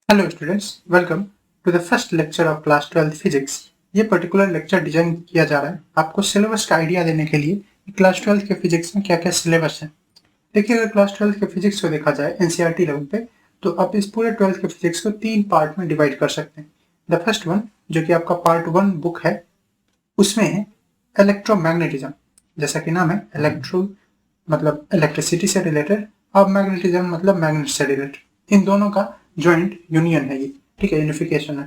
Hello students, welcome to the first lecture of class 12 physics. ये particular lecture design किया जा रहा है आपको सिलेबस का आइडिया देने के लिए कि क्लास 12 के फिजिक्स में क्या क्या सिलेबस है। देखिए, अगर क्लास 12 के फिजिक्स को देखा जाए एनसीईआरटी लेवल पे, तो आप इस पूरे 12 के फिजिक्स को 3 पार्ट में डिवाइड कर सकते हैं। द फर्स्ट वन, जो कि आपका पार्ट 1 बुक है, उसमें है इलेक्ट्रोमैग्नेटिज्म। जैसा कि नाम है, इलेक्ट्रो मतलब इलेक्ट्रिसिटी से रिलेटेड और मैग्नेटिज्म मतलब मैग्नेट से रिलेटेड। इन दोनों का ज्वाइंट यूनियन है ये, ठीक है, यूनिफिकेशन है।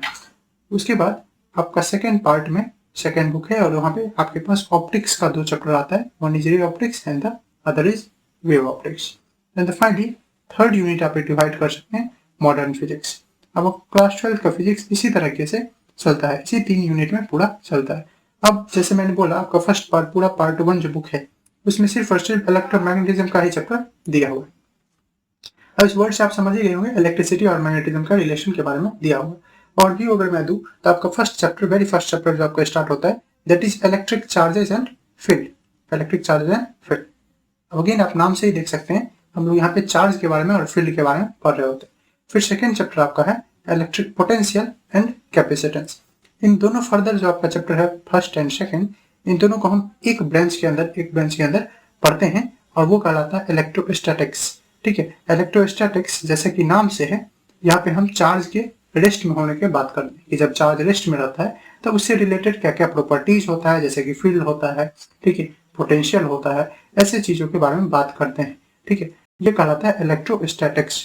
उसके बाद आपका सेकेंड पार्ट में सेकेंड बुक है और वहाँ पे आपके पास ऑप्टिक्स का 2 चैप्टर आता है। One is ray optics and the other is wave optics. And finally third unit आप डिवाइड कर सकते हैं मॉडर्न फिजिक्स। अब क्लास 12 का फिजिक्स इसी तरीके से चलता है, इसी 3 यूनिट में पूरा चलता है। अब जैसे मैंने बोला, आपका फर्स्ट पार्ट पूरा पार्ट 1 जो बुक है उसमें सिर्फ और सिर्फ इलेक्ट्रोमैग्नेटिज्म का ही चैप्टर दिया हुआ है। अब इस वर्ड से आप समझ ही गए होंगे इलेक्ट्रिसिटी और मैग्नेटिज्म का रिलेशन के बारे में दिया हुआ। और भी अगर मैं दूं तो आपका first chapter, very first chapter जो आपका स्टार्ट होता है, that is electric charges and field. Electric charges and field. अब अगेन आप नाम से ही देख सकते हैं, हम लोग यहाँ पे चार्ज के बारे में और फील्ड के बारे में पढ़ रहे होते हैं। फिर सेकेंड चैप्टर आपका है इलेक्ट्रिक पोटेंशियल एंड कैपेसिटेंस। इन दोनों फर्दर जो आपका चैप्टर है फर्स्ट एंड सेकेंड, इन दोनों को हम एक ब्रांच के अंदर पढ़ते हैं और वो कहलाता है इलेक्ट्रोस्टैटिक्स। ठीक है, इलेक्ट्रोस्टैटिक्स जैसे कि नाम से है, यहाँ पे हम चार्ज के रेस्ट में होने की बात करते हैं कि जब चार्ज रेस्ट में रहता है तब उससे रिलेटेड क्या क्या प्रॉपर्टीज होता है, जैसे कि फील्ड होता है, ठीक है, पोटेंशियल होता है, ऐसे चीजों के बारे में बात करते हैं। ठीक है, ये कहलाता है इलेक्ट्रोस्टैटिक्स,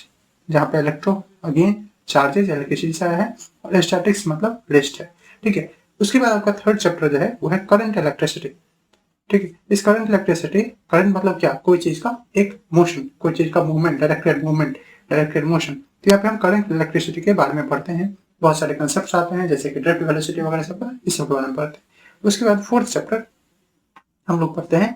जहाँ पे इलेक्ट्रो अगेन चार्जेस इलेक्ट्रिसिटी से आया है और स्टैटिक्स मतलब रेस्ट है। ठीक है, उसके बाद आपका थर्ड चैप्टर जो है वो है करंट इलेक्ट्रिसिटी। ठीक है, इस करंट इलेक्ट्रिसिटी, करंट मतलब क्या, कोई चीज का एक मोशन, कोई चीज का movement, directed movement, directed motion. तो यहाँ पे हम करंट इलेक्ट्रिसिटी के बारे में पढ़ते हैं। बहुत सारे कंसेप्ट आते हैं जैसे कि ड्रिफ्ट वेलोसिटी वगैरह सब, इस सब के बारे में पढ़ते हैं। उसके बाद फोर्थ चैप्टर हम लोग पढ़ते हैं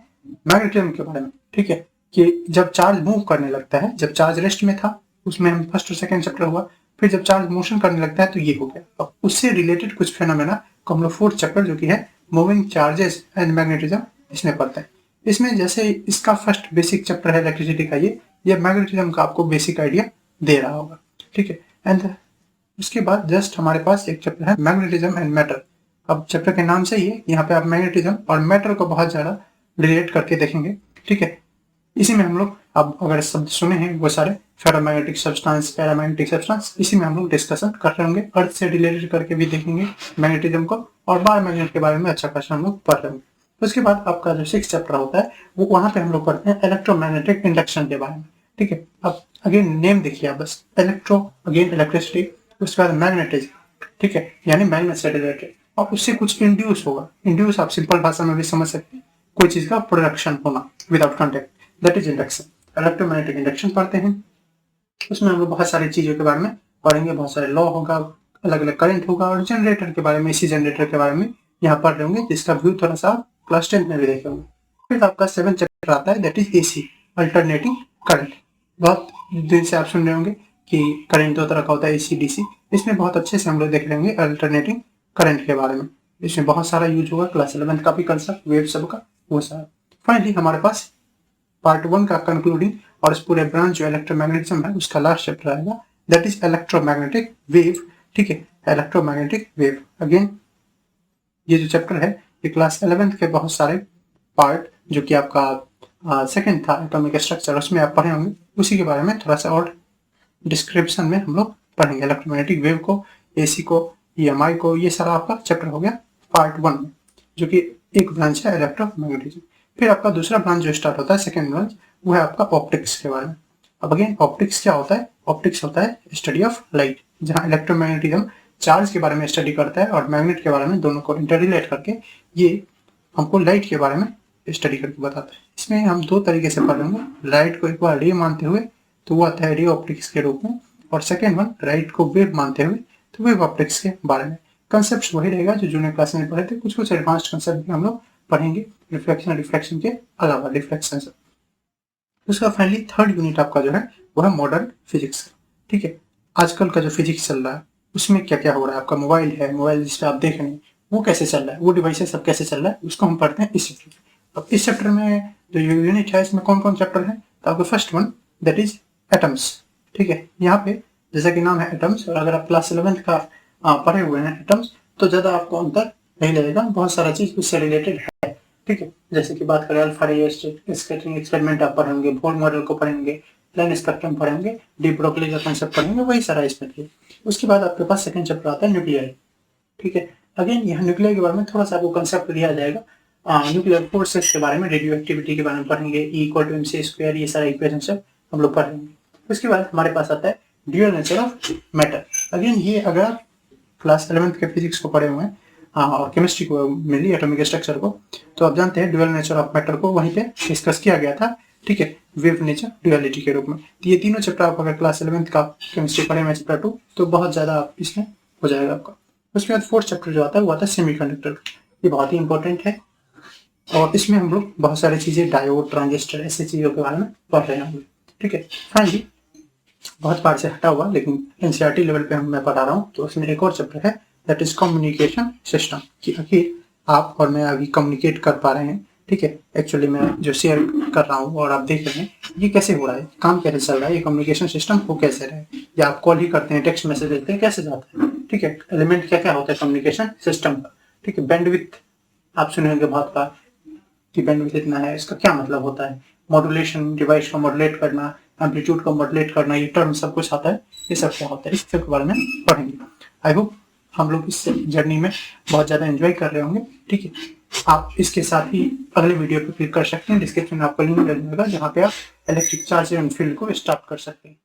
मैग्नेटिज्म के बारे में। ठीक है, कि जब चार्ज मूव करने लगता है, जब चार्ज रेस्ट में था उसमें हम फर्स्ट और सेकंड चैप्टर हुआ, फिर जब चार्ज मोशन करने लगता है तो ये हो गया। अब उससे रिलेटेड कुछ फेनोमेना को हम लोग फोर्थ चैप्टर जो कि है मूविंग चार्जेस एंड मैग्नेटिज्म, इसमें पढ़ते हैं। इसमें जैसे इसका फर्स्ट बेसिक चैप्टर है इलेक्ट्रिसिटी का, ये मैग्नेटिज्म का आपको बेसिक आइडिया दे रहा होगा। ठीक है, एंड उसके बाद जस्ट हमारे पास एक चैप्टर है मैग्नेटिज्म एंड मैटर। अब चैप्टर के नाम से ही है, यहाँ पे आप मैग्नेटिज्म और मैटर को बहुत ज्यादा रिलेट करके देखेंगे। ठीक है, इसी में हम लोग, अब अगर शब्द सुने हैं वो सारे, फेरोमैग्नेटिक सब्सटेंस, पैरामैग्नेटिक सब्सटेंस, इसी में हम लोग डिस्कशन कर रहे होंगे। अर्थ से रिलेटेड करके भी देखेंगे मैग्नेटिज्म को, और बार मैग्नेट के बारे में अच्छा खासा हम लोग पढ़ रहे होंगे। उसके बाद आपका जो 6th चैप्टर होता है वो वहां पे हम लोग पढ़ते हैं इलेक्ट्रोमैग्नेटिक इंडक्शन के बारे में। ठीक है, अब अगेन नेम देखिए आप बस, इलेक्ट्रो अगेन इलेक्ट्रिसिटी, उसके बाद मैग्नेटिज्म, ठीक है, यानी मैग्नेट से रिलेटेड, और उससे कुछ इंड्यूस होगा। इंड्यूस आप सिंपल भाषा में भी समझ सकते हैं, कोई चीज का प्रोडक्शन होना without contact, that is induction. Electromagnetic induction पढ़ते हैं, उसमें हम लोग बहुत सारी चीजों के बारे में पढ़ेंगे, बहुत सारे लॉ होगा, अलग अलग करंट होगा, और जनरेटर के बारे में, इसी जनरेटर के बारे में यहाँ पढ़ रहे होंगे, जिसका व्यू थोड़ा सा क्लास 10 में भी देखे होंगे। फिर आपका 7th चैप्टर आता है, that is AC, alternating current. बहुत दिन से आप सुन रहे होंगे कि करंट 2 तरह का होता है, एसी डीसी। इसमें बहुत अच्छे से हम लोग देख रहे होंगे अल्टरनेटिंग करंट के बारे में। इसमें बहुत सारा यूज होगा, क्लास 11 का भी कंसेप्ट, वेव सब का, वो सारा। फाइनली हमारे पास पार्ट 1 का कंक्लूडिंग और इस पूरे ब्रांच जो इलेक्ट्रोमैग्नेटिज्म है उसका लास्ट चैप्टर आएगा, दैट इज इलेक्ट्रोमैग्नेटिक वेव। ठीक है, इलेक्ट्रोमैग्नेटिक वेव। अगेन ये जो चैप्टर है ये क्लास 11th के बहुत सारे पार्ट जो कि आपका सेकंड था एटॉमिक स्ट्रक्चर, उसमें आप पढ़े होंगे, उसी के बारे में थोड़ा सा और डिस्क्रिप्शन में हम लोग पढ़ेंगे। इलेक्ट्रोमैग्नेटिक वेव को, एसी को, ईएमआई को, ये सारा आपका चैप्टर हो गया पार्ट 1 में, जो कि एक ब्रांच है इलेक्ट्रोमैग्नेटिज्म। फिर आपका दूसरा ब्रांच जो स्टार्ट होता है, सेकेंड ब्रांच, वो है आपका ऑप्टिक्स के बारे में। अब अगेन ऑप्टिक्स क्या होता है? ऑप्टिक्स होता है स्टडी ऑफ लाइट, जहाँ इलेक्ट्रोमैग्नेटिज्म चार्ज के बारे में स्टडी करता है और मैग्नेट के बारे में, दोनों को इंटर रिलेट करके ये हमको लाइट के बारे में स्टडी करके बताता है। इसमें हम 2 तरीके से पढ़ेंगे, लाइट को एक बार रे मानते हुए तो वो आता है रे ऑप्टिक्स के रूप में, और सेकेंड वन लाइट को वेव मानते हुए तो वेव ऑप्टिक्स के बारे में। कंसेप्ट वही रहेगा जो जूनियर क्लास में पढ़े थे, कुछ कुछ एडवांस्ड कंसेप्ट भी हम लोग पढ़ेंगे रिफ्लेक्शन रिफ्लेक्शन के अलावा, रिफ्लेक्शन से। उसका फाइनली थर्ड यूनिट आपका जो है वो है मॉडर्न फिजिक्स। ठीक है, आजकल का जो फिजिक्स चल रहा है उसमें क्या क्या हो रहा है, आपका मोबाइल है, मोबाइल जिस पे आप देख रहे हैं वो कैसे चल रहा है, वो डिवाइसेस सब कैसे चल रहा है, उसको हम पढ़ते हैं इस चैप्टर में। अब इस चैप्टर में जो यूनिट है इसमें कौन कौन चैप्टर है, तो आपका first one that is atoms. ठीक है, यहाँ पे जैसा कि नाम है एटम्स, और अगर आप क्लास 11th का पढ़े हुए हैं एटम्स, तो ज़्यादा आपको अंतर नहीं लगेगा, बहुत सारा चीज़ उससे रिलेटेड है। ठीक है, जैसे कि बात करें अल्फा रे स्कैटरिंग एक्सपेरिमेंट आप पढ़ेंगे, बोहर मॉडल को पढ़ेंगे, प्लेन स्पेक्ट्रम पढ़ेंगे, डी ब्रोगली का कंसेप्ट पढ़ेंगे, वही सारा इसमें है। उसके बाद आपके पास सेकंड चैप्टर आता है न्यूक्लियर। ठीक है, अगेन यहाँ न्यूक्लियर के बारे में थोड़ा सा आपको कंसेप्ट दिया जाएगा, न्यूक्लियर फोर्सेस के बारे में, रेडियो एक्टिविटी के बारे में पढ़ेंगे, E=mc², ये सारा इक्वेशन सब हम लोग पढ़ेंगे। उसके बाद हमारे पास आता है dual nature of matter. Again ये अगर आप क्लास 11th के फिजिक्स को पढ़े हुए हैं और केमिस्ट्री को मेनली एटॉमिक स्ट्रक्चर को, तो आप जानते हैं ड्यूअल नेचर ऑफ मैटर को वहीं पे डिस्कस किया गया था। ठीक है, वेव नेचर ड्यूअलिटी के रूप में। तो ये तीनों चैप्टर आप अगर क्लास 11th का केमिस्ट्री पढ़े हुए चैप्टर 2, तो बहुत ज़्यादा आप इसमें हो जाएगा आपका। उसके बाद फोर्थ चैप्टर जो आता है वो आता है सेमीकंडक्टर। ये बहुत ही इंपॉर्टेंट है और इसमें हम लोग बहुत सारी चीज़ें, डायोड, ट्रांजिस्टर, ऐसी चीज़ों के बारे में पढ़ रहे होंगे। ठीक है, फाइनली बहुत बार से हटा हुआ लेकिन एनसीईआरटी लेवल पे मैं पढ़ा रहा हूँ, तो उसमें एक और चैप्टर है दैट इज कम्युनिकेशन सिस्टम, कि आखिर आप और मैं अभी कम्युनिकेट कर पा रहे हैं। ठीक है, एक्चुअली मैं जो शेयर कर रहा हूँ और आप देख रहे हैं, ये कैसे हो रहा है, काम कैसे चल रहा है, ये कम्युनिकेशन सिस्टम हो कैसे रहा है, या आप कॉल ही करते हैं, टेक्स्ट मैसेज देते हैं, कैसे जाता है। ठीक है, एलिमेंट क्या क्या होता है कम्युनिकेशन सिस्टम का। ठीक है, बैंडविड्थ आप सुने होंगे बहुत बार कि बैंडविड्थ इतना है, इसका क्या मतलब होता है, मॉड्यूलेशन, डिवाइस को मॉड्यूलेट करना, एम्पलीट्यूड को मॉड्यूलेट करना, ये टर्म सब कुछ आता है, ये सब क्या होता है, इस सब के बारे में पढ़ेंगे। आई होप हम लोग इस जर्नी में बहुत ज़्यादा एंजॉय कर रहे होंगे। ठीक है, आप इसके साथ ही अगले वीडियो पे क्लिक कर सकते हैं, डिस्क्रिप्शन में आपको लिंक मिल जाएगा जहाँ पे आप इलेक्ट्रिक चार्ज एंड फील्ड को स्टार्ट कर सकते हैं।